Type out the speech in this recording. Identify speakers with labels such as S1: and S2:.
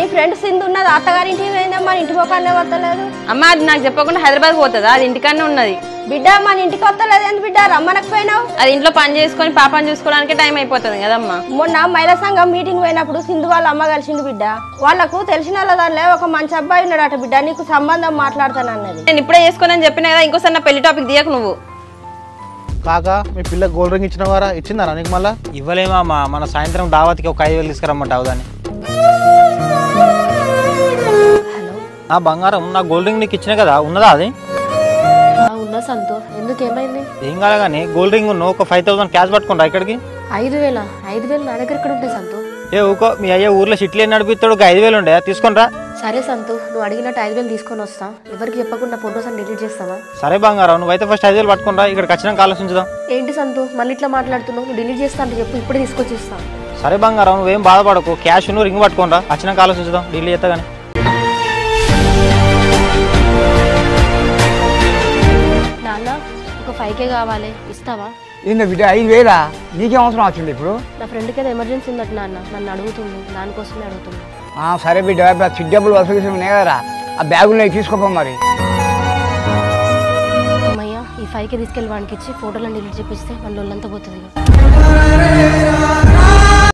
S1: నీ ఫ్రెండ్ సింధు ఉన్నది అత్తగారింటికి పోయిందమ్మా, ఇంటి పోకానే వస్తలేదు.
S2: అమ్మ అది నాకు చెప్పకుండా హైదరాబాద్ పోతుందా? అది ఇంటికన్నా ఉన్నది.
S1: బిడ్డ మన ఇంటికి వస్తలేదు ఎందుకు బిడ్డ? రమ్మనకపోయినావు?
S2: అది ఇంట్లో పని చేసుకొని పాపని చూసుకోవడానికి టైం అయిపోతుంది కదమ్మా.
S1: మొన్న మహిళా సంఘం మీటింగ్ పోయినప్పుడు సింధు వాళ్ళ అమ్మ కలిసిండు బిడ్డ. వాళ్ళకు తెలిసిన వాళ్ళ దానిలో ఒక మంచి అబ్బాయి ఉన్నాడట బిడ్డ, నీకు సంబంధం మాట్లాడతానన్నది.
S2: నేను ఇప్పుడే చేసుకోనని చెప్పినా కదా, ఇంకోసారి నా పెళ్లి టాపిక్ తీయకు నువ్వు.
S3: కాకా మీ పిల్ల గోల్డ్ రింగ్ ఇచ్చినవారా? ఇచ్చిందా నీకు? మళ్ళా
S4: ఇవ్వలేమా, మన సాయంత్రం దావత్కి ఒక 5,000 తీసుకురమ్మంటావు దాన్ని. నా బంగారం, నా గోల్డ్ రింగ్ నీకు ఇచ్చిన కదా, ఉన్నదా అది?
S5: ఉన్నా సంతో, ఎందుకు ఏమైంది?
S4: ఏం కాదు కానీ గోల్డ్ రింగ్ నువ్వు ఒక 5,000 క్యాష్ పట్టుకుంటా ఇక్కడికి.
S5: 5,000 నా దగ్గర ఎక్కడ ఉంటాయి సంతో?
S4: ఏ ఊకో, మీ అయ్యే ఊర్లో సిట్లు నడిపిస్తాడు, ఒక 5,000 ఉండే తీసుకొని రా.
S5: సరే సంతో, నువ్వు అడిగినట్టు 5,000 తీసుకొని వస్తా. ఎవరికి చెప్పకుండా ఫోటోస్ అని డిలీట్ చేస్తావా?
S4: సరే బంగారం, నువ్వైతే ఫస్ట్ 5,000 పట్టుకుంటా, ఇక్కడికి వచ్చినాక ఆలోచించుదాం.
S5: ఏంటి సంతో మళ్ళీ ఇట్లా మాట్లాడుతున్నావు? నువ్వు డిలీట్ చేస్తా అంటే చెప్పు, ఇప్పుడే తీసుకొచ్చి ఇస్తా.
S4: సరే బంగారం, నువ్వేం బాధపడకు, క్యాష్ నువ్వు రింగ్ పట్టుకుంటా, వచ్చినాక ఆలోచించుదాం, డిలీట్ చేస్తా కానీ.
S5: నాన్న ఒక 5K కావాలి, ఇస్తావా?
S6: ఏందో బిడ్డ 5,000? నీకేం అవసరం వచ్చింది ఇప్పుడు?
S5: నా ఫ్రెండ్కి ఏదో ఎమర్జెన్సీ ఉందట నాన్న, నన్ను అడుగుతుంది, దానికోసమే అడుగుతుంది.
S6: సరే బిడ్డ, చిట్ డబ్బులు వసూలు ఉన్నాయి కదరా, ఆ బ్యాగులు తీసుకోపో మరి.
S5: అమ్మయ్య, ఈ 5K తీసుకెళ్ళి వానికి ఇచ్చి ఫోటోలను డిలీట్ చేపిస్తే మన ఒళ్ళంతా పోతుంది.